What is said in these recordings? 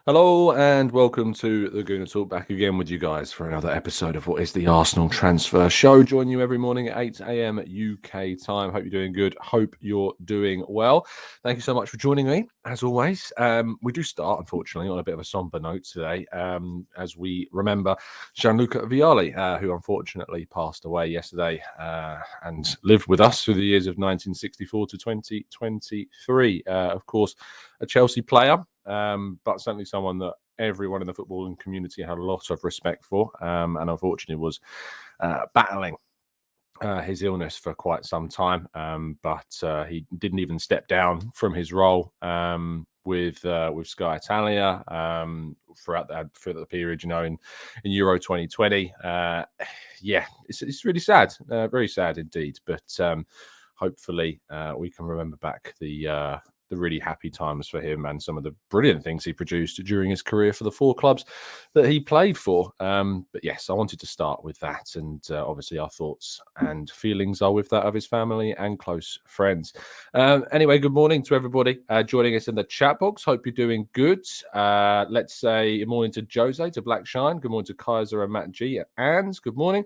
Hello and welcome to the Gooner Talk, back again with you guys for another episode of what is the Arsenal Transfer Show. Join you every morning at 8 a.m. UK time. Hope you're doing good. Hope you're doing well. Thank you so much for joining me, as always. We do start, unfortunately, on a bit of a somber note today, as we remember Gianluca Vialli, who unfortunately passed away yesterday and lived with us through the years of 1964 to 2023. Of course, a Chelsea player. But certainly someone that everyone in the footballing community had a lot of respect for, and unfortunately was battling his illness for quite some time. But he didn't even step down from his role with Sky Italia throughout the period, in Euro 2020. It's really sad, very sad indeed. But hopefully we can remember back the really happy times for him and some of the brilliant things he produced during his career for the four clubs that he played for. But yes, I wanted to start with that, and obviously our thoughts and feelings are with that of his family and close friends. Anyway, good morning to everybody joining us in the chat box. Hope you're doing good. Let's say good morning to Jose, to Black Shine. Good morning to Kaiser and Matt G. And good morning.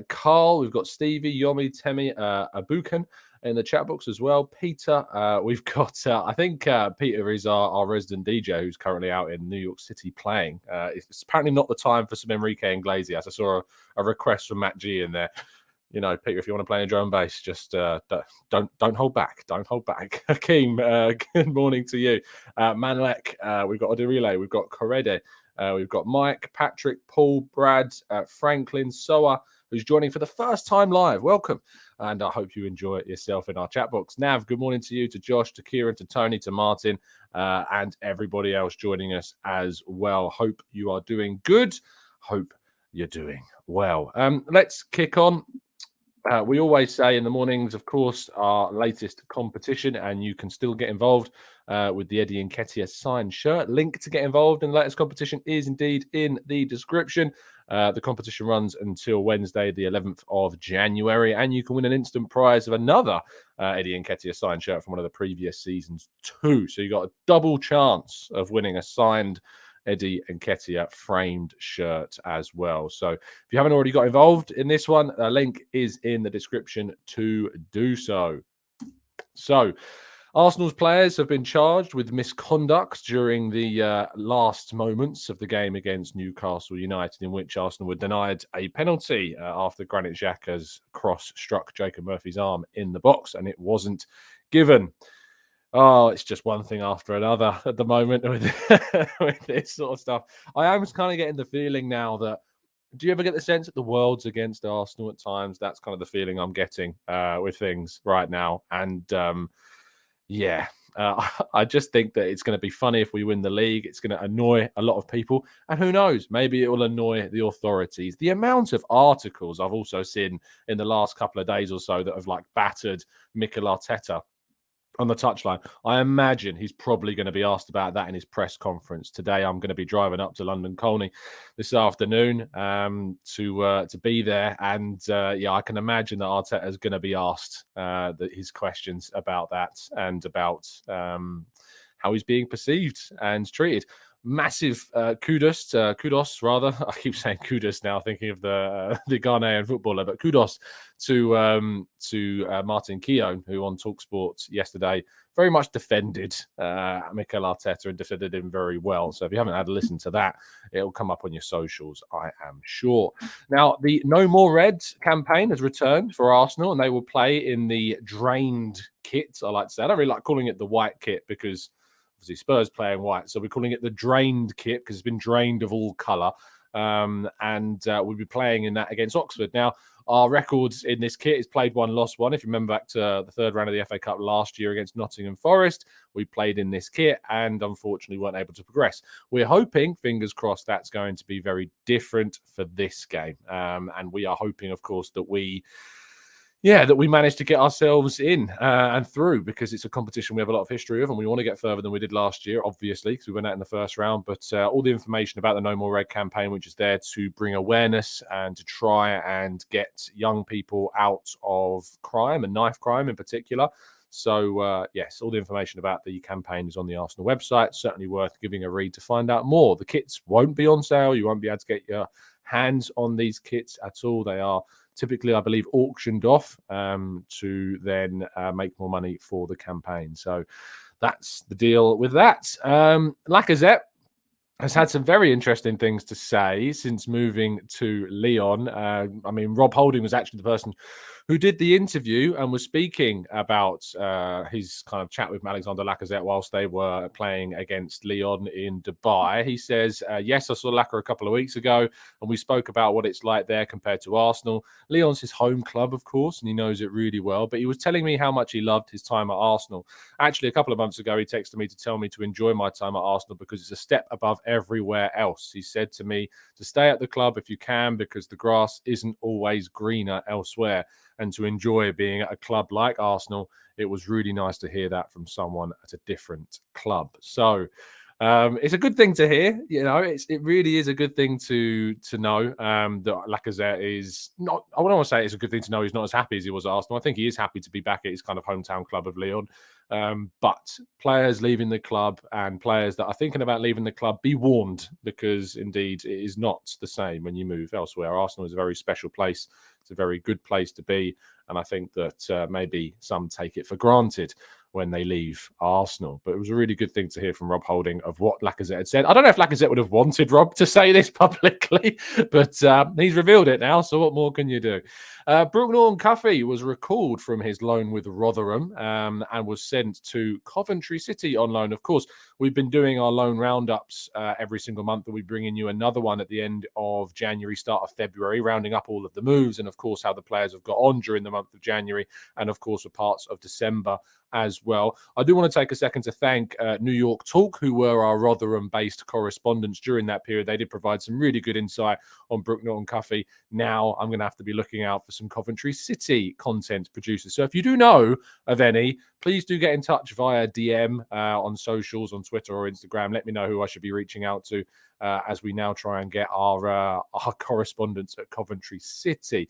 Carl, we've got Stevie, Yomi, Temi, Abukan in the chat box as well. Peter, we've got, I think Peter is our resident DJ who's currently out in New York City playing. It's apparently not the time for some Enrique Iglesias. I saw a request from Matt G in there. Peter, if you want to play a drum and bass, just don't hold back. Don't hold back. Hakeem, good morning to you. Manlek, we've got Odirile, we've got Correde, we've got Mike, Patrick, Paul, Brad, Franklin, Soa, who's joining for the first time live. Welcome. And I hope you enjoy it yourself in our chat box. Nav, good morning to you, to Josh, to Kieran, to Tony, to Martin, and everybody else joining us as well. Hope you are doing good. Hope you're doing well. Let's kick on. We always say in the mornings, of course, our latest competition, and you can still get involved with the Eddie Nketiah signed shirt. Link to get involved in the latest competition is indeed in the description. The competition runs until Wednesday, the 11th of January, and you can win an instant prize of another Eddie Nketiah signed shirt from one of the previous seasons too. So you got a double chance of winning a signed Eddie Nketiah framed shirt as well. So if you haven't already got involved in this one, a link is in the description to do so. So Arsenal's players have been charged with misconduct during the last moments of the game against Newcastle United, in which Arsenal were denied a penalty after Granit Xhaka's cross struck Jacob Murphy's arm in the box, and it wasn't given. Oh, it's just one thing after another at the moment with, with this sort of stuff. I am kind of getting the feeling now that, do you ever get the sense that the world's against Arsenal at times? That's kind of the feeling I'm getting with things right now. And I just think that it's going to be funny if we win the league. It's going to annoy a lot of people. And who knows, maybe it will annoy the authorities. The amount of articles I've also seen in the last couple of days or so that have battered Mikel Arteta on the touchline. I imagine he's probably going to be asked about that in his press conference today. I'm going to be driving up to London Colney this afternoon to be there, and I can imagine that Arteta is going to be asked his questions about that and about how he's being perceived and treated. Massive kudos. I keep saying kudos now, thinking of the Ghanaian footballer, but kudos to Martin Keown, who on TalkSport yesterday very much defended Mikel Arteta and defended him very well. So if you haven't had a listen to that, it'll come up on your socials, I am sure. Now, the No More Red campaign has returned for Arsenal, and they will play in the drained kit, I like to say. I don't really like calling it the white kit because obviously Spurs playing white, so we're calling it the drained kit because it's been drained of all colour, and we'll be playing in that against Oxford. Now, our records in this kit is played one, lost one. If you remember back to the third round of the FA Cup last year against Nottingham Forest, we played in this kit and unfortunately weren't able to progress. We're hoping, fingers crossed, that's going to be very different for this game, and we are hoping, of course, that we managed to get ourselves in and through, because it's a competition we have a lot of history of, and we want to get further than we did last year, obviously, because we went out in the first round. But all the information about the No More Red campaign, which is there to bring awareness and to try and get young people out of crime, and knife crime in particular. So, yes, all the information about the campaign is on the Arsenal website. Certainly worth giving a read to find out more. The kits won't be on sale. You won't be able to get your hands on these kits at all. They are typically, I believe, auctioned off to then make more money for the campaign. So that's the deal with that. Lacazette has had some very interesting things to say since moving to Lyon. I mean, Rob Holding was actually the person who did the interview and was speaking about his kind of chat with Alexander Lacazette whilst they were playing against Lyon in Dubai. He says, yes, I saw Lacazette a couple of weeks ago, and we spoke about what it's like there compared to Arsenal. Lyon's his home club, of course, and he knows it really well, but he was telling me how much he loved his time at Arsenal. Actually, a couple of months ago, he texted me to tell me to enjoy my time at Arsenal because it's a step above everywhere else. He said to me to stay at the club if you can because the grass isn't always greener elsewhere, and to enjoy being at a club like Arsenal. It was really nice to hear that from someone at a different club. So it's a good thing to hear. You know, it really is a good thing to know that Lacazette is not. I wouldn't want to say it's a good thing to know he's not as happy as he was at Arsenal. I think he is happy to be back at his kind of hometown club of Lyon. But players leaving the club and players that are thinking about leaving the club, be warned, because indeed it is not the same when you move elsewhere. Arsenal is a very special place. It's a very good place to be. And I think that maybe some take it for granted when they leave Arsenal. But it was a really good thing to hear from Rob Holding of what Lacazette had said. I don't know if Lacazette would have wanted Rob to say this publicly, but he's revealed it now. So what more can you do? Brooke Norton-Cuffy was recalled from his loan with Rotherham and was sent to Coventry City on loan. Of course, we've been doing our loan roundups every single month, and we bring in you another one at the end of January, start of February, rounding up all of the moves and, of course, how the players have got on during the month of January and, of course, for parts of December as well. I do want to take a second to thank New York Talk, who were our Rotherham-based correspondents during that period. They did provide some really good insight on Brooke Norton-Cuffy. Now I'm going to have to be looking out for some Coventry City content producers. So if you do know of any, please do get in touch via DM on socials, on Twitter or Instagram. Let me know who I should be reaching out to as we now try and get our correspondents at Coventry City.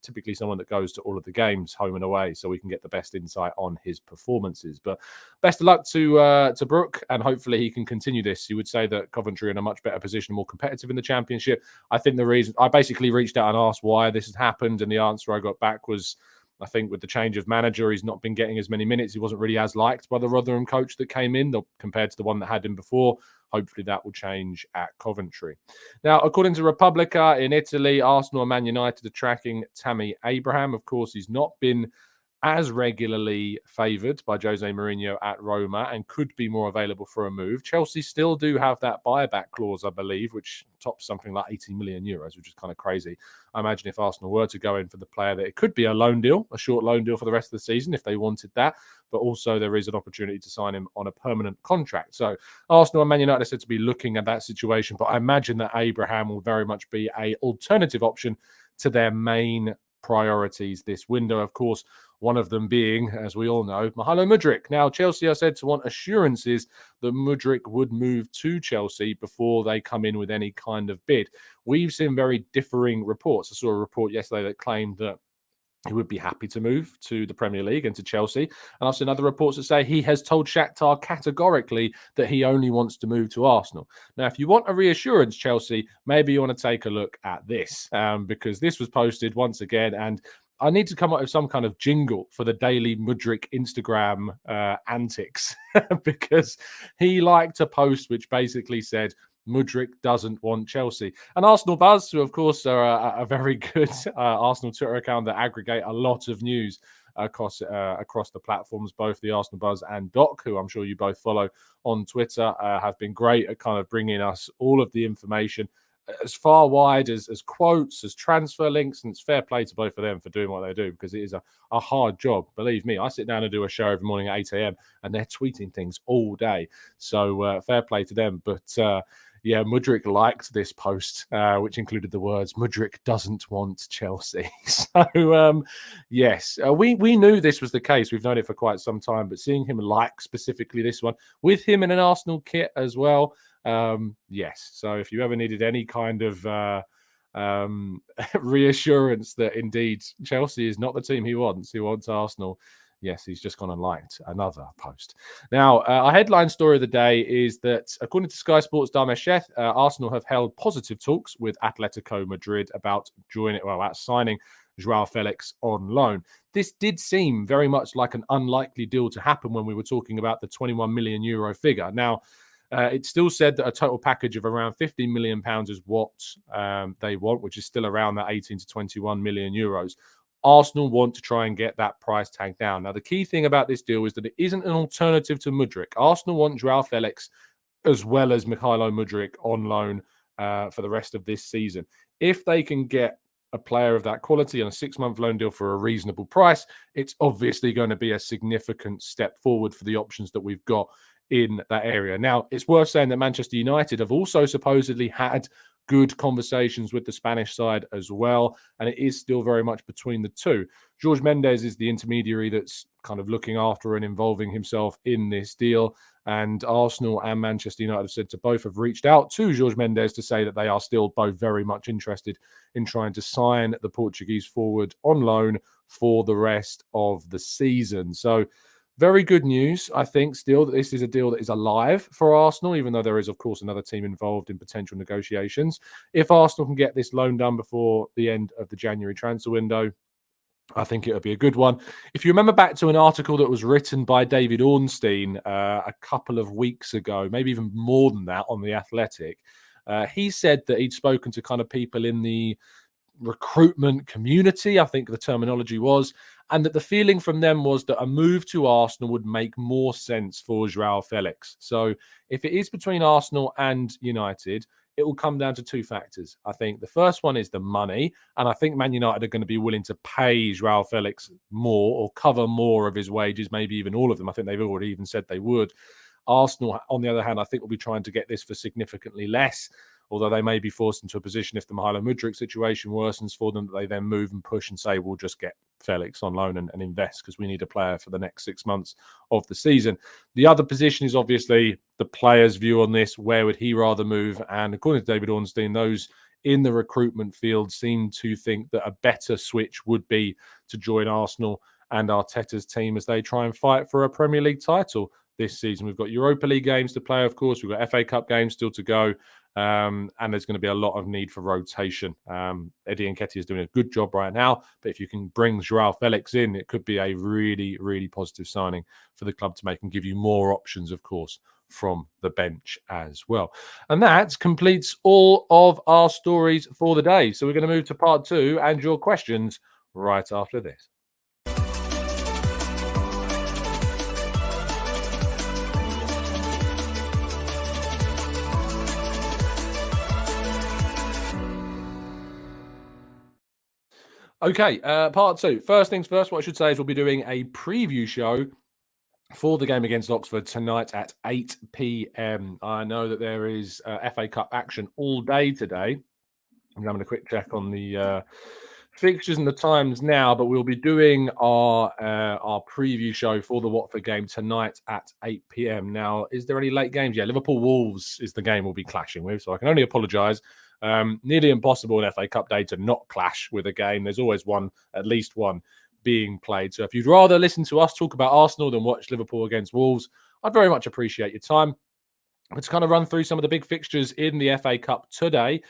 Typically someone that goes to all of the games home and away, so we can get the best insight on his performances. But best of luck to Brooke, and hopefully he can continue this. You would say that Coventry are in a much better position, more competitive in the Championship. I think the reason I basically reached out and asked why this has happened, and the answer I got back was, I think with the change of manager, he's not been getting as many minutes. He wasn't really as liked by the Rotherham coach that came in compared to the one that had him before. Hopefully that will change at Coventry. Now, according to Repubblica in Italy, Arsenal and Man United are tracking Tammy Abraham. Of course, he's not been as regularly favoured by Jose Mourinho at Roma and could be more available for a move. Chelsea still do have that buyback clause, I believe, which tops something like 80 million euros, which is kind of crazy. I imagine if Arsenal were to go in for the player, that it could be a loan deal, a short loan deal for the rest of the season if they wanted that. But also there is an opportunity to sign him on a permanent contract. So Arsenal and Man United are said to be looking at that situation, but I imagine that Abraham will very much be an alternative option to their main priorities this window. Of course, one of them being, as we all know, Mykhaylo Mudryk. Now, Chelsea are said to want assurances that Mudryk would move to Chelsea before they come in with any kind of bid. We've seen very differing reports. I saw a report yesterday that claimed that he would be happy to move to the Premier League and to Chelsea. And I've seen other reports that say he has told Shakhtar categorically that he only wants to move to Arsenal. Now, if you want a reassurance, Chelsea, maybe you want to take a look at this because this was posted once again, and I need to come up with some kind of jingle for the daily Mudryk Instagram antics because he liked a post which basically said, Mudryk doesn't want Chelsea. And Arsenal Buzz, who of course are a very good Arsenal Twitter account that aggregate a lot of news across the platforms, both the Arsenal Buzz and Doc, who I'm sure you both follow on Twitter, have been great at kind of bringing us all of the information as far wide as quotes, as transfer links, and it's fair play to both of them for doing what they do because it is a hard job. Believe me, I sit down and do a show every morning at 8 a.m. and they're tweeting things all day. So fair play to them. But yeah, Mudryk liked this post, which included the words, Mudryk doesn't want Chelsea. So, yes, we knew this was the case. We've known it for quite some time, but seeing him like specifically this one, with him in an Arsenal kit as well, yes. So if you ever needed any kind of reassurance that indeed Chelsea is not the team he wants Arsenal, Yes, he's just gone and liked another post. Now, our headline story of the day is that, according to Sky Sports Darmesheth, Arsenal have held positive talks with Atletico Madrid about signing Joao Felix on loan. This did seem very much like an unlikely deal to happen when we were talking about the 21 million euro figure. Now, it still said that a total package of around £15 million is what they want, which is still around that 18 to 21 million euros. Arsenal want to try and get that price tag down. Now, the key thing about this deal is that it isn't an alternative to Mudryk. Arsenal want Joao Felix as well as Mykhaylo Mudryk on loan for the rest of this season. If they can get a player of that quality on a 6-month loan deal for a reasonable price, it's obviously going to be a significant step forward for the options that we've got in that area. Now, it's worth saying that Manchester United have also supposedly had good conversations with the Spanish side as well, and it is still very much between the two. Jorge Mendes is the intermediary that's kind of looking after and involving himself in this deal, and Arsenal and Manchester United have said to both have reached out to Jorge Mendes to say that they are still both very much interested in trying to sign the Portuguese forward on loan for the rest of the season. So very good news, I think, still that this is a deal that is alive for Arsenal, even though there is, of course, another team involved in potential negotiations. If Arsenal can get this loan done before the end of the January transfer window, I think it would be a good one. If you remember back to an article that was written by David Ornstein a couple of weeks ago, maybe even more than that, on The Athletic, he said that he'd spoken to kind of people in the recruitment community, I think the terminology was, and that the feeling from them was that a move to Arsenal would make more sense for Joao Felix. So if it is between Arsenal and United, it will come down to two factors. I think the first one is the money, and I think Man United are going to be willing to pay Joao Felix more or cover more of his wages, maybe even all of them. I think they've already even said they would. Arsenal, on the other hand, I think will be trying to get this for significantly less, although they may be forced into a position if the Mykhaylo Mudryk situation worsens for them, that they then move and push and say, we'll just get Felix on loan and invest because we need a player for the next 6 months of the season. The other position is obviously the player's view on this. Where would he rather move? And according to David Ornstein, those in the recruitment field seem to think that a better switch would be to join Arsenal and Arteta's team as they try and fight for a Premier League title this season. We've got Europa League games to play, of course. We've got FA Cup games still to go. And there's going to be a lot of need for rotation. Eddie Nketiah is doing a good job right now, but if you can bring Joao Felix in, it could be a really, really positive signing for the club to make and give you more options, of course, from the bench as well. And that completes all of our stories for the day. So we're going to move to part 2 and your questions right after this. Okay, part 2. First things first, what I should say is we'll be doing a preview show for the game against Oxford tonight at 8 p.m. I know that there is FA Cup action all day today. I'm having a quick check on the fixtures and the times now, but we'll be doing our preview show for the Watford game tonight at 8 p.m. Now, is there any late games? Yeah, Liverpool Wolves is the game we'll be clashing with, so I can only apologise. Nearly impossible in FA Cup day to not clash with a game. There's always at least one being played. So if you'd rather listen to us talk about Arsenal than watch Liverpool against Wolves, I'd very much appreciate your time. Let's kind of run through some of the big fixtures in the FA Cup today.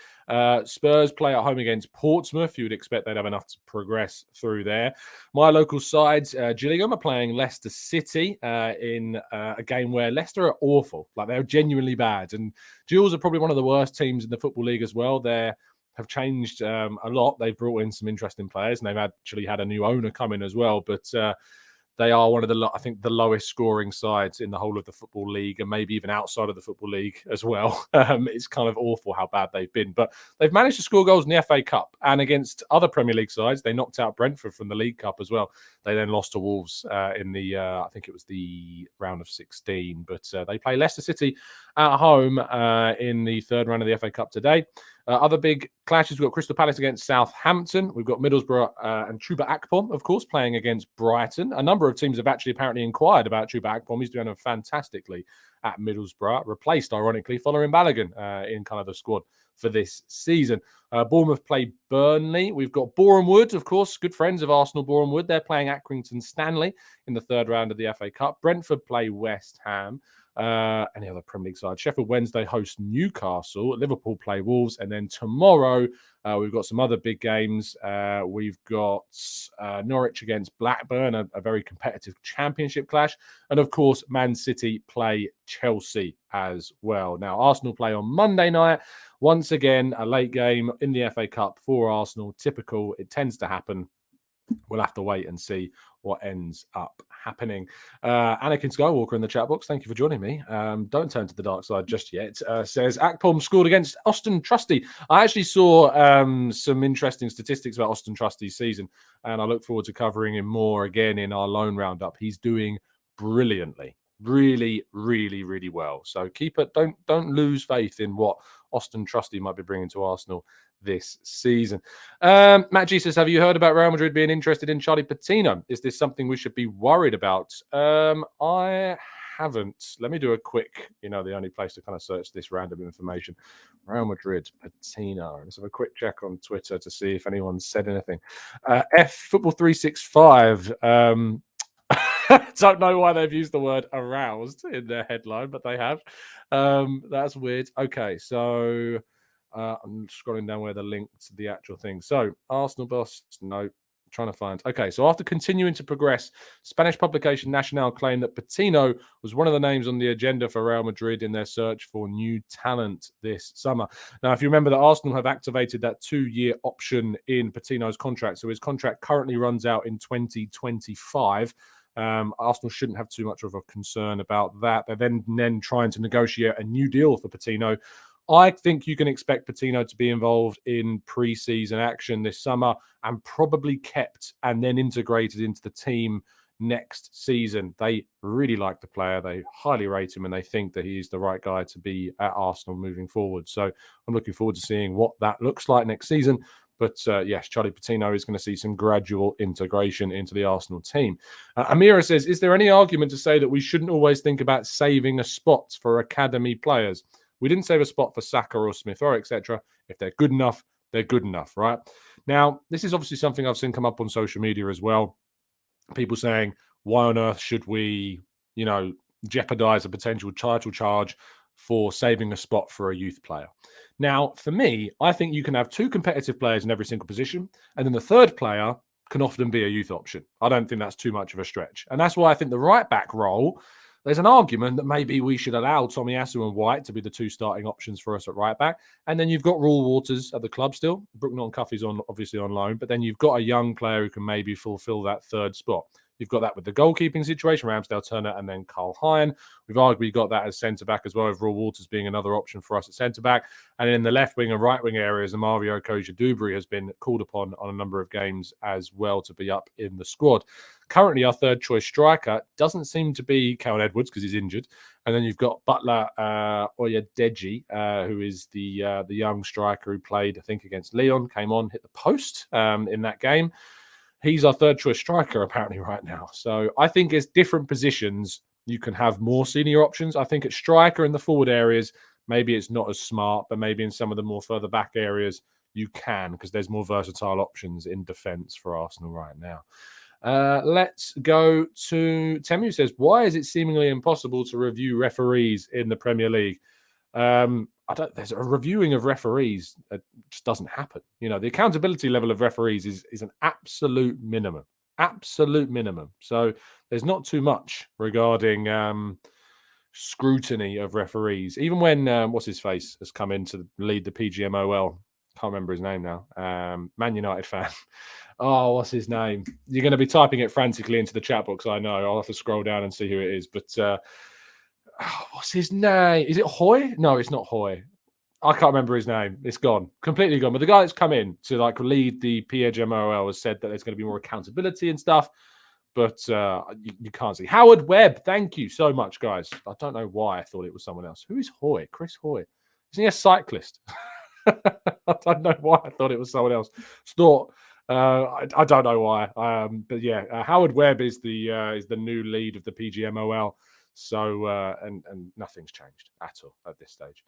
Spurs play at home against Portsmouth. You would expect they'd have enough to progress through there. My local sides, Gillingham, are playing Leicester City in a game where Leicester are awful. Like, they're genuinely bad. And Gills are probably one of the worst teams in the Football League as well. They have changed a lot. They've brought in some interesting players, and they've actually had a new owner come in as well. But they are one of the lowest scoring sides in the whole of the Football League, and maybe even outside of the Football League as well. It's kind of awful how bad they've been. But they've managed to score goals in the FA Cup, and against other Premier League sides, they knocked out Brentford from the League Cup as well. They then lost to Wolves in the, I think it was the round of 16. But they play Leicester City at home in the third round of the FA Cup today. Other big clashes, we've got Crystal Palace against Southampton. We've got Middlesbrough and Chuba Akpom, of course, playing against Brighton. A number of teams have actually apparently inquired about Chuba Akpom. He's doing fantastically at Middlesbrough, replaced, ironically, following Balogun in kind of the squad for this season. Bournemouth play Burnley. We've got Boreham Wood, of course, good friends of Arsenal, Boreham Wood. They're playing Accrington Stanley in the third round of the FA Cup. Brentford play West Ham. Any other Premier League side? Sheffield Wednesday host Newcastle. Liverpool play Wolves. And then tomorrow, we've got some other big games. We've got Norwich against Blackburn, a very competitive championship clash. And of course, Man City play Chelsea as well. Now, Arsenal play on Monday night. Once again, a late game in the FA Cup for Arsenal. Typical. It tends to happen. We'll have to wait and see what ends up happening. Anakin Skywalker in the chat box, thank you for joining me. Don't turn to the dark side just yet. Says Akpom scored against Austin Trusty. I actually saw some interesting statistics about Austin Trusty's season, and I look forward to covering him more again in our loan roundup. He's doing brilliantly. Really, really, really well. So keep it. Don't lose faith in what Austin Trusty might be bringing to Arsenal this season. Matt G says, have you heard about Real Madrid being interested in Charlie Patino? Is this something we should be worried about? I haven't. Let me do a quick, the only place to kind of search this random information. Real Madrid, Patino. Let's have a quick check on Twitter to see if anyone's said anything. F Football 365. Don't know why they've used the word aroused in their headline, but they have. That's weird. Okay, so I'm scrolling down where the link to the actual thing. So Arsenal boss, no, trying to find. Okay, so after continuing to progress, Spanish publication Nacional claimed that Patino was one of the names on the agenda for Real Madrid in their search for new talent this summer. Now, if you remember that Arsenal have activated that 2-year option in Patino's contract, so his contract currently runs out in 2025. Arsenal shouldn't have too much of a concern about that. They're then trying to negotiate a new deal for Patino. I think you can expect Patino to be involved in pre-season action this summer and probably kept and then integrated into the team next season. They really like the player. They highly rate him and they think that he's the right guy to be at Arsenal moving forward. So I'm looking forward to seeing what that looks like next season. But yes, Charlie Patino is going to see some gradual integration into the Arsenal team. Amira says, is there any argument to say that we shouldn't always think about saving a spot for academy players? We didn't save a spot for Saka or Smith or etc. If they're good enough, they're good enough, right? Now, this is obviously something I've seen come up on social media as well. People saying, why on earth should we, jeopardize a potential title charge for saving a spot for a youth player? Now, for me, I think you can have two competitive players in every single position, and then the third player can often be a youth option. I don't think that's too much of a stretch. And that's why I think the right-back role, there's an argument that maybe we should allow Tomiyasu and White to be the two starting options for us at right-back. And then you've got Raul Waters at the club still. Brooke Norton-Cuffy's obviously on loan, but then you've got a young player who can maybe fulfill that third spot. You've got that with the goalkeeping situation, Ramsdale, Turner, and then Carl Hine. We've arguably got that as centre-back as well, with Raul Waters being another option for us at centre-back. And in the left wing and right wing areas, Mario Koja-Dubry has been called upon on a number of games as well to be up in the squad. Currently, our third choice striker doesn't seem to be Callum Edwards because he's injured. And then you've got Butler Oyedeji, who is the young striker who played, I think, against Lyon, came on, hit the post in that game. He's our third choice striker apparently right now. So I think it's different positions. You can have more senior options. I think at striker in the forward areas, maybe it's not as smart, but maybe in some of the more further back areas, you can, because there's more versatile options in defence for Arsenal right now. Let's go to Tammy, who says, why is it seemingly impossible to review referees in the Premier League? There's a reviewing of referees that just doesn't happen. The accountability level of referees is an absolute minimum. So there's not too much regarding scrutiny of referees. Even when what's his face has come in to lead the PGMOL, can't remember his name now. Man United fan. Oh, what's his name? You're going to be typing it frantically into the chat box. I know. I'll have to scroll down and see who it is, but. What's his name? Is it Hoy? No, it's not Hoy. I can't remember his name. It's gone. Completely gone. But the guy that's come in to lead the PHMOL has said that there's going to be more accountability and stuff. But you can't see. Howard Webb. Thank you so much, guys. I don't know why I thought it was someone else. Who is Hoy? Chris Hoy. Isn't he a cyclist? I don't know why I thought it was someone else. Thought I don't know why. But yeah, Howard Webb is the new lead of the PGMOL. So and nothing's changed at all at this stage.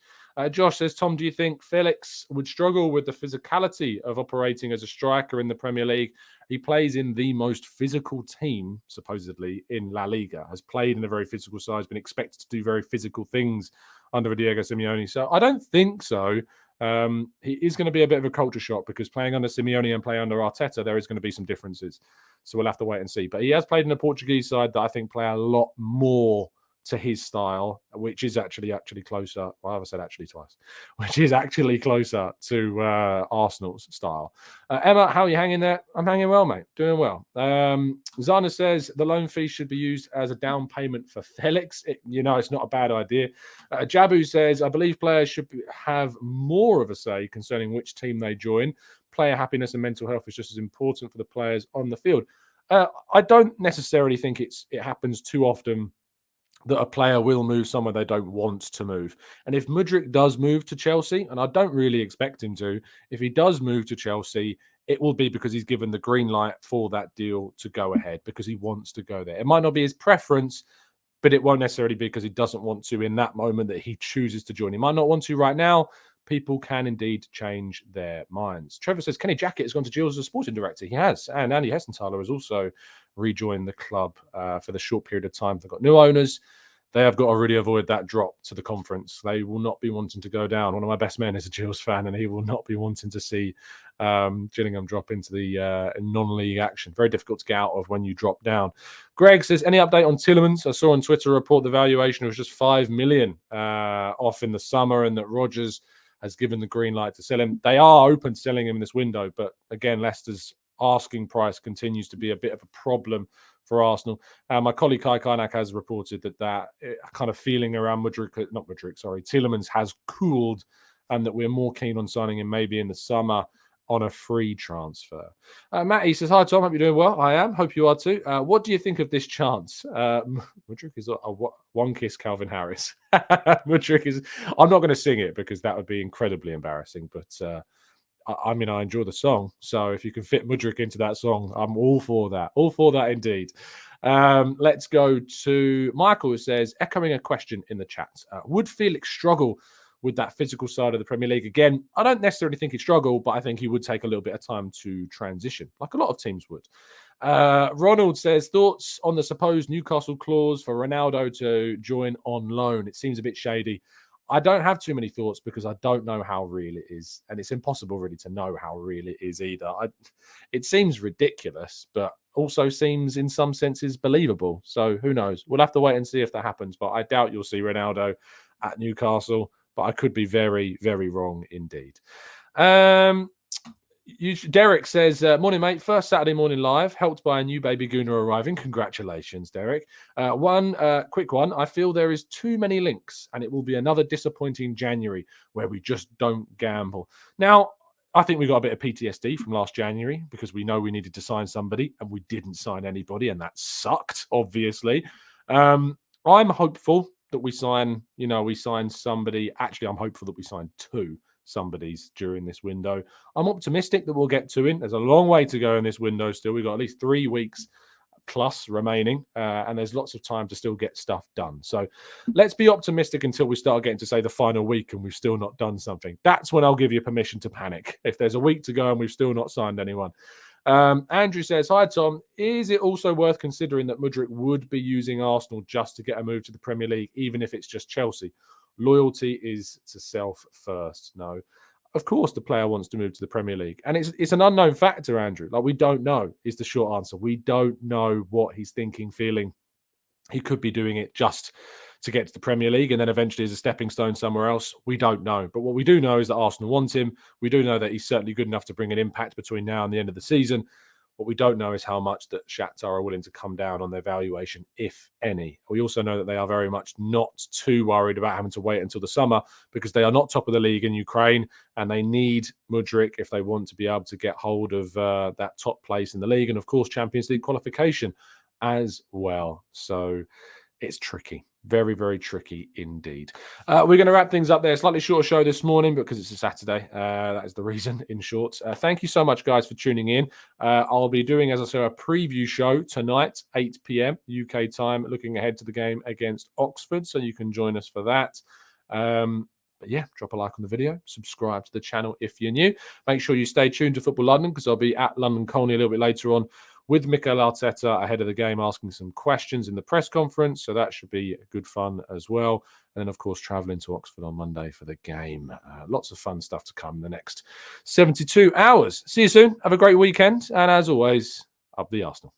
Josh says, Tom, do you think Felix would struggle with the physicality of operating as a striker in the Premier League? He plays in the most physical team, supposedly, in La Liga, has played in a very physical side, has been expected to do very physical things under Diego Simeone. So I don't think so. He is going to be a bit of a culture shock because playing under Simeone and playing under Arteta, there is going to be some differences. So we'll have to wait and see. But he has played in a Portuguese side that I think play a lot more to his style, which is actually closer. Well, I've said actually twice, which is actually closer to Arsenal's style. Emma, how are you hanging there? I'm hanging well, mate. Doing well. Zana says the loan fee should be used as a down payment for Felix. It's not a bad idea. Jabu says I believe players should have more of a say concerning which team they join. Player happiness and mental health is just as important for the players on the field. I don't necessarily think it happens too often that a player will move somewhere they don't want to move. And if Mudryk does move to Chelsea, and I don't really expect him to, if he does move to Chelsea, it will be because he's given the green light for that deal to go ahead, because he wants to go there. It might not be his preference, but it won't necessarily be because he doesn't want to in that moment that he chooses to join. He might not want to right now. People can indeed change their minds. Trevor says Kenny Jackett has gone to Gills as a sporting director. He has. And Andy Hessenthaler has also rejoined the club for the short period of time. They've got new owners. They have got to really avoid that drop to the conference. They will not be wanting to go down. One of my best men is a Gills fan, and he will not be wanting to see Gillingham drop into the non-league action. Very difficult to get out of when you drop down. Greg says, any update on Tielemans? I saw on Twitter a report the valuation was just 5 million off in the summer, and that Rodgers has given the green light to sell him. They are open to selling him in this window, but again, Leicester's asking price continues to be a bit of a problem for Arsenal. My colleague Kai Kainak has reported that kind of feeling around Tielemans has cooled, and that we're more keen on signing him maybe in the summer on a free transfer. Matty says, hi, Tom. Hope you're doing well. I am. Hope you are too. What do you think of this chance? Mudryk is a one kiss Calvin Harris. Mudryk is... I'm not going to sing it because that would be incredibly embarrassing, but... I mean, I enjoy the song. So if you can fit Mudryk into that song, I'm all for that. All for that indeed. Let's go to Michael, who says, echoing a question in the chat. Would Felix struggle with that physical side of the Premier League? Again, I don't necessarily think he'd struggle, but I think he would take a little bit of time to transition, like a lot of teams would. Ronald says, thoughts on the supposed Newcastle clause for Ronaldo to join on loan? It seems a bit shady. I don't have too many thoughts because I don't know how real it is. And it's impossible really to know how real it is either. It seems ridiculous, but also seems in some senses believable. So who knows? We'll have to wait and see if that happens. But I doubt you'll see Ronaldo at Newcastle. But I could be very, very wrong indeed. Derek says, morning, mate. First Saturday morning live, helped by a new baby Gooner arriving. Congratulations, Derek. One quick one. I feel there is too many links, and it will be another disappointing January where we just don't gamble. Now, I think we got a bit of PTSD from last January because we know we needed to sign somebody, and we didn't sign anybody, and that sucked, obviously. I'm hopeful that we sign somebody. Actually, I'm hopeful that we sign two somebody's during this window. I'm optimistic that we'll get two in. There's a long way to go in this window still. We've got at least 3 weeks plus remaining, and there's lots of time to still get stuff done. So let's be optimistic until we start getting to, say, the final week and we've still not done something. That's when I'll give you permission to panic, if there's a week to go and we've still not signed anyone. Andrew says, hi, Tom. Is it also worth considering that Mudryk would be using Arsenal just to get a move to the Premier League, even if it's just Chelsea? Loyalty is to self first. No, of course the player wants to move to the Premier League, and it's an unknown factor, Andrew. Like, we don't know is the short answer. We don't know what he's thinking, feeling. He could be doing it just to get to the Premier League and then eventually as a stepping stone somewhere else. We don't know. But what we do know is that Arsenal want him. We do know that he's certainly good enough to bring an impact between now and the end of the season. What we don't know is how much that Shakhtar are willing to come down on their valuation, if any. We also know that they are very much not too worried about having to wait until the summer because they are not top of the league in Ukraine and they need Mudryk if they want to be able to get hold of that top place in the league and, of course, Champions League qualification as well. So it's tricky. Very, very tricky indeed. We're going to wrap things up there. Slightly shorter show this morning because it's a Saturday. That is the reason, in short. Thank you so much, guys, for tuning in. I'll be doing, as I said, a preview show tonight, 8 p.m. UK time, looking ahead to the game against Oxford. So you can join us for that. But yeah, drop a like on the video, subscribe to the channel if you're new. Make sure you stay tuned to Football London because I'll be at London Colney a little bit later on with Mykhaylo Mudryk ahead of the game, asking some questions in the press conference. So that should be good fun as well. And then, of course, travelling to Oxford on Monday for the game. Lots of fun stuff to come in the next 72 hours. See you soon. Have a great weekend. And as always, up the Arsenal.